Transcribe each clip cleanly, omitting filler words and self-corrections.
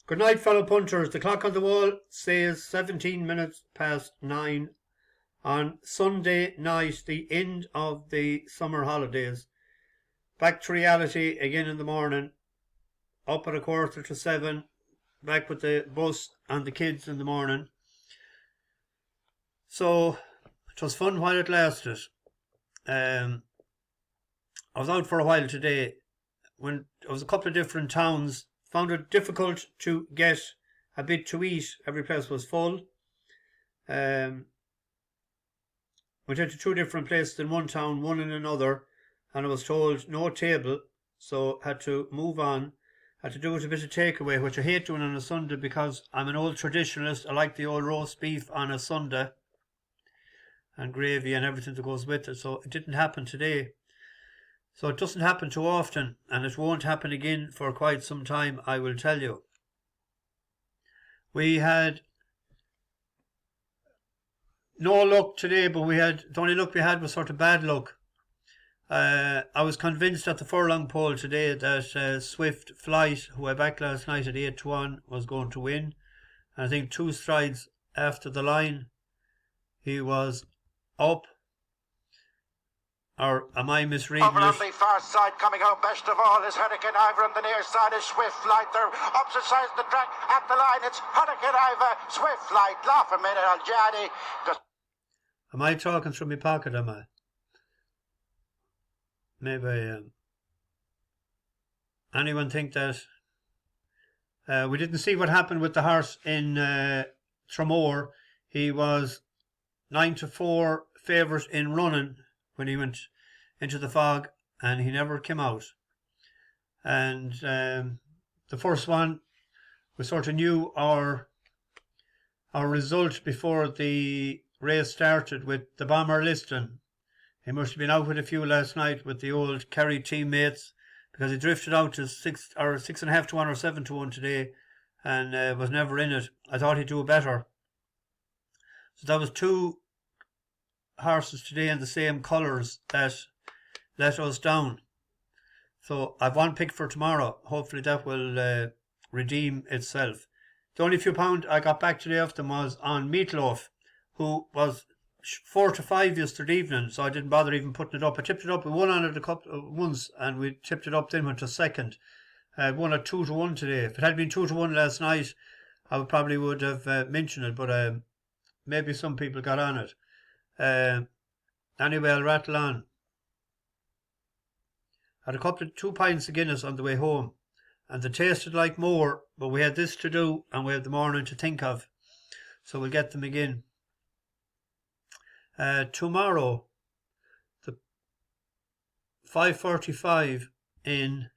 Good night, fellow punters. The clock on the wall says 17 minutes past 9 on Sunday night, the end of the summer holidays. Back to reality again in the morning. Up at 6:45, back with the bus and the kids in the morning. So it was fun while it lasted. I was out for a while today. When it was a couple of different towns, found it difficult to get a bit to eat. Every place was full. Went into two different places in one town, one in another, and I was told no table, so had to move on. Had to do it a bit of takeaway, which I hate doing on a Sunday because I'm an old traditionalist. I like the old roast beef on a Sunday and gravy and everything that goes with it, so it didn't happen today. So it doesn't happen too often, and it won't happen again for quite some time, I will tell you. We had no luck today, but the only luck we had was sort of bad luck. I was convinced at the furlong poll today that Swift Flight, who I backed last night at 8-1, was going to win. And I think 2 strides after the line, he was up. Or am I misreading Over on the far side, coming home best of all is Hurricane Ivor. On the near side is Swift Flight. They're opposite sides of the track. At the line, it's Hurricane Ivor, Swift Flight. Laugh a minute, Al-Jadi. Am I talking through my pocket, am I? Maybe I am. Anyone think that? We didn't see what happened with the horse in Tramore. He was 9-4 favourite in running when he went into the fog, and he never came out. And the first one, we sort of knew our result before the race started with the Bomber Liston. He must have been out with a few last night with the old Kerry teammates, because he drifted out to 6.5 to 1 or 7 to 1 today, and was never in it. I thought he'd do better. So that was 2 horses today in the same colours that let us down. So I've 1 pick for tomorrow. Hopefully that will redeem itself. The only few pound I got back today off them was on Meatloaf, who was 4-5 yesterday evening, so I didn't bother even putting it up. I tipped it up. We won on it a couple once, and we tipped it up, then went to second. I won at 2-1 today. If it had been 2-1 last night, I would have mentioned it, but maybe some people got on it. Anyway, I'll rattle on. I had a couple of 2 pints of Guinness on the way home, and they tasted like more, but we had this to do and we have the morning to think of, so we'll get them again. Tomorrow, the 5:45 in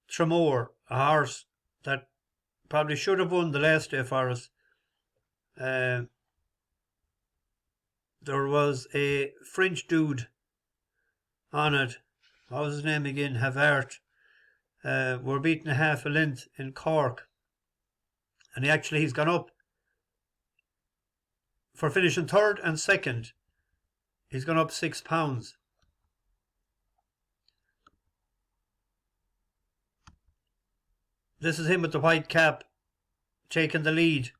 Tramore, a horse that probably should have won the last day for us. There was a French dude on it. What was his name again? Havart. We're beating a half a length in Cork. And he's gone up for finishing 3rd and 2nd. He's gone up £6. This is him with the white cap taking the lead.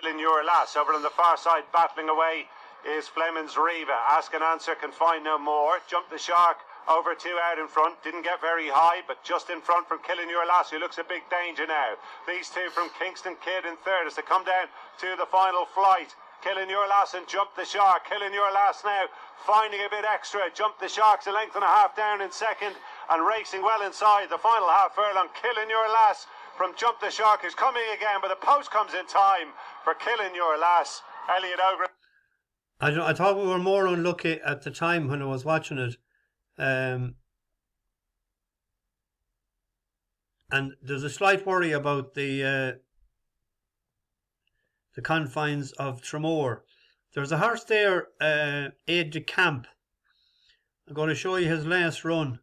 In your lass, over on the far side, battling away is Fleming's Riva. Ask and answer, can find no more. Jump the Shark over 2 out in front. Didn't get very high, but just in front from Killing Your Lass, who looks a big danger now. These 2 from Kingston Kid in 3rd as they come down to the final flight. Killing Your Lass and Jump the Shark. Killing Your Lass now, finding a bit extra. Jump the Shark's a length and a half down in 2nd and racing well inside the final half furlong. Killing Your Lass from Jump the Shark is coming again, but the post comes in time for Killing Your Lass. Elliot Ogre. I thought we were more unlucky at the time when I was watching it. And there's a slight worry about the confines of Tramore. There's a horse there, Aide de Camp. I'm going to show you his last run.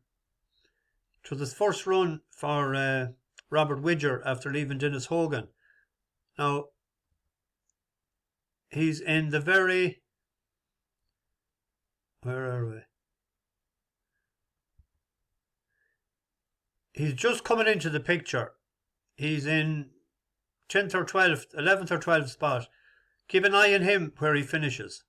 It was his first run for Robert Widger after leaving Dennis Hogan. Now, he's in the very... Where are we? He's just coming into the picture. he's in 10th or 12th, 11th or 12th spot. Keep an eye on him where he finishes.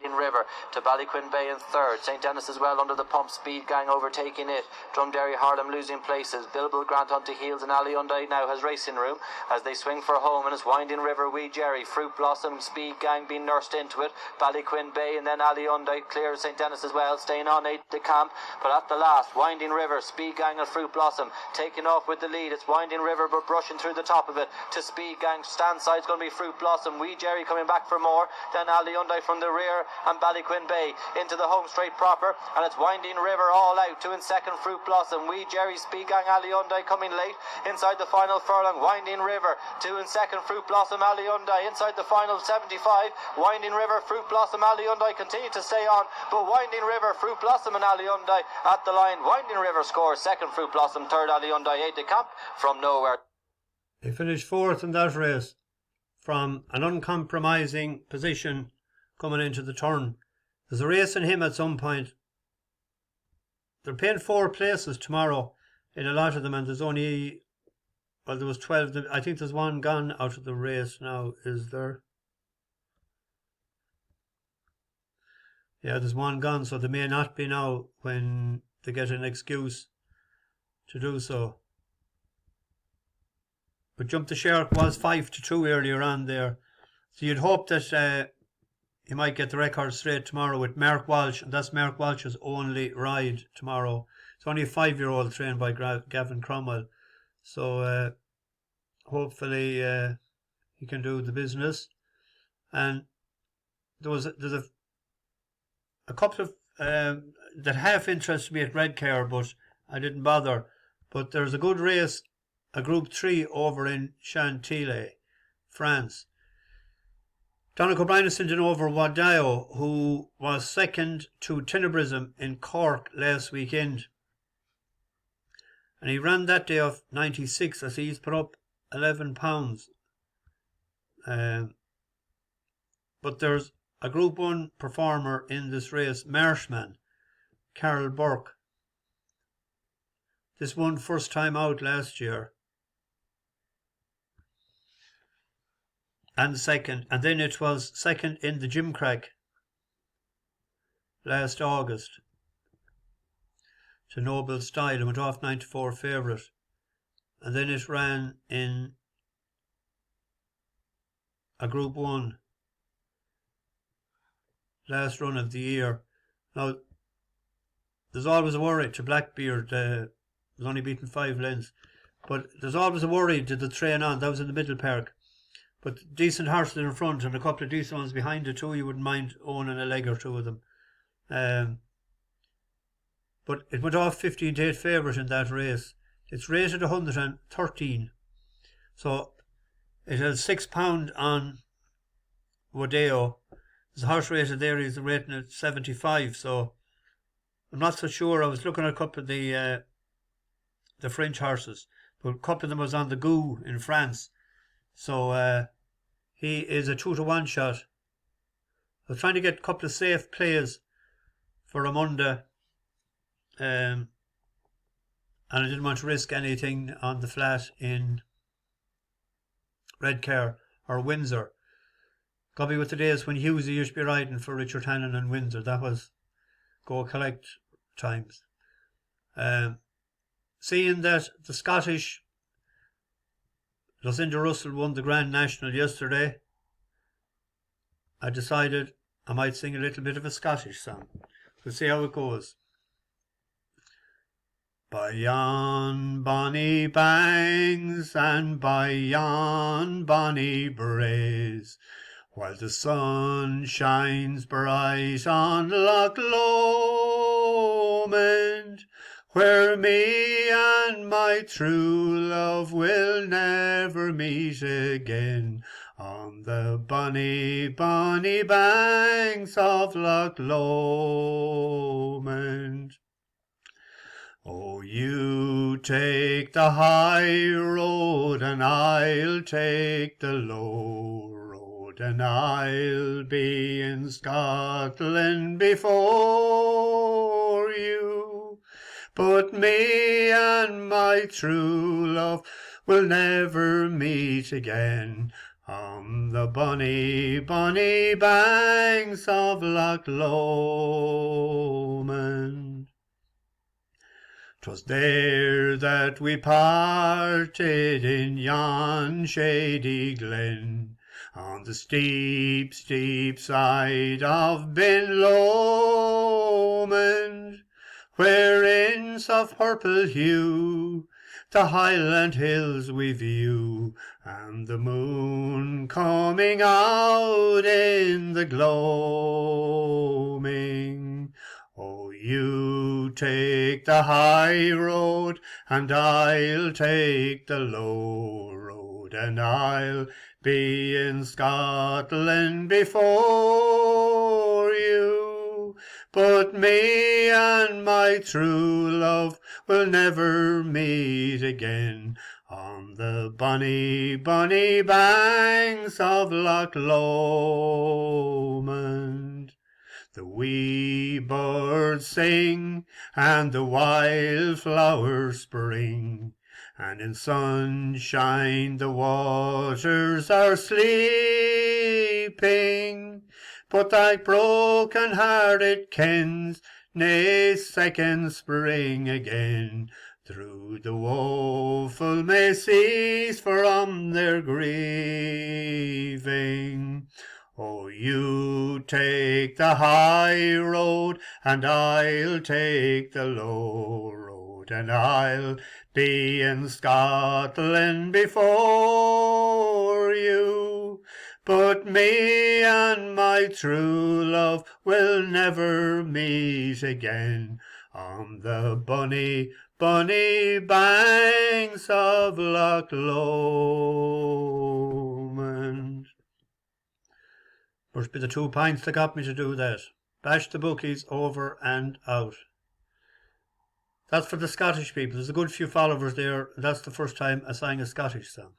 River to Ballyquin Bay in third. St. Denis as well under the pump. Speed Gang overtaking it. Drumderry Harlem losing places. Bilbil Grant onto heels, and Ali Undai now has racing room as they swing for home, and it's Winding River, Wee Jerry, Fruit Blossom, Speed Gang being nursed into it. Ballyquin Bay and then Ali Undai clears St. Denis as well, staying on 8 de camp, but at the last Winding River, Speed Gang and Fruit Blossom taking off with the lead. It's Winding River but brushing through the top of it to Speed Gang. Stand side's going to be Fruit Blossom. Wee Jerry coming back for more, then Ali Undai from the rear, and Ballyquin Bay into the home straight proper, and it's Winding River all out. 2 in second, Fruit Blossom. Wee Jerry, Speed Gang, Ali Undai coming late inside the final furlong. Winding River 2 in second, Fruit Blossom, Ali Undai inside the final 75. Winding River, Fruit Blossom, Ali Undai continue to stay on, but Winding River, Fruit Blossom and Ali Undai at the line. Winding River scores second, Fruit Blossom third, Ali Undai 8 de camp from nowhere. He finished fourth in that race from an uncompromising position coming into the turn. There's a race in him at some point. They're paying 4 places tomorrow in a lot of them, and there's only, well, there was 12. I think there's one gone out of the race now, is there? Yeah, there's one gone, so there may not be now when they get an excuse to do so. But Jump the Shark was 5-2 earlier on there. So you'd hope that he might get the record straight tomorrow with Mark Walsh, and that's Mark Walsh's only ride tomorrow. It's only a 5-year-old trained by Gavin Cromwell. So hopefully he can do the business. And there's a couple of that half interested me at Redcar, but I didn't bother. But there's a good race, a Group 3 over in Chantilly, France. Donnacha O'Brien is sending over Wadao, who was second to Tenebrism in Cork last weekend. And he ran that day of 96, as he's put up 11 pounds. But there's a Group 1 performer in this race, Marshman, Carol Burke. This won first time out last year. And second, and then it was second in the Gimcrack last August to Noble Style and went off 94 favourite. And then it ran in a Group 1 last run of the year. Now, there's always a worry to Blackbeard, was only beaten 5 lengths, but there's always a worry, did the train on? That was in the Middle Park. But decent horses in front and a couple of decent ones behind it too. You wouldn't mind owning a leg or two of them. But it went off 15-8 favourite in that race. It's rated 113. So it has £6 on Wadeo. There's a horse rated there, he's rating at 75. So I'm not so sure. I was looking at a couple of the French horses, but a couple of them was on the Goo in France. So he is a 2-1 shot. I was trying to get a couple of safe plays for Ramunda, and I didn't want to risk anything on the flat in Redcar or Windsor. Got me with the days when Hughesy used to be riding for Richard Hannon and Windsor. That was go collect times. Seeing that the Scottish Lucinda Russell won the Grand National yesterday, I decided I might sing a little bit of a Scottish song. We'll see how it goes. By yon bonny bangs and by yon bonny braes, while the sun shines bright on Loch Lomond, where me and my true love will never meet again, on the bonny, bonny banks of Loch Lomond. Oh, you take the high road and I'll take the low road, and I'll be in Scotland before you. But me and my true love we'll never meet again on the bonny, bonny banks of Loch Lomond. 'Twas there that we parted in yon shady glen, on the steep, steep side of Ben Lomond, where in soft purple hue the Highland hills we view, and the moon coming out in the gloaming. Oh, you take the high road, and I'll take the low road, and I'll be in Scotland before you. But me and my true love will never meet again on the bonny, bonny banks of Loch Lomond. The wee birds sing, and the wildflowers spring, and in sunshine the waters are sleeping. But thy broken heart it kens nae second spring again, through the woeful may cease from their grieving. Oh, you take the high road, and I'll take the low road, and I'll be in Scotland before you. But me and my true love will never meet again on the bonny, bonny banks of Loch Lomond. Must be the 2 pints that got me to do that. Bash the bookies over and out. That's for the Scottish people. There's a good few followers there. That's the first time I sang a Scottish song.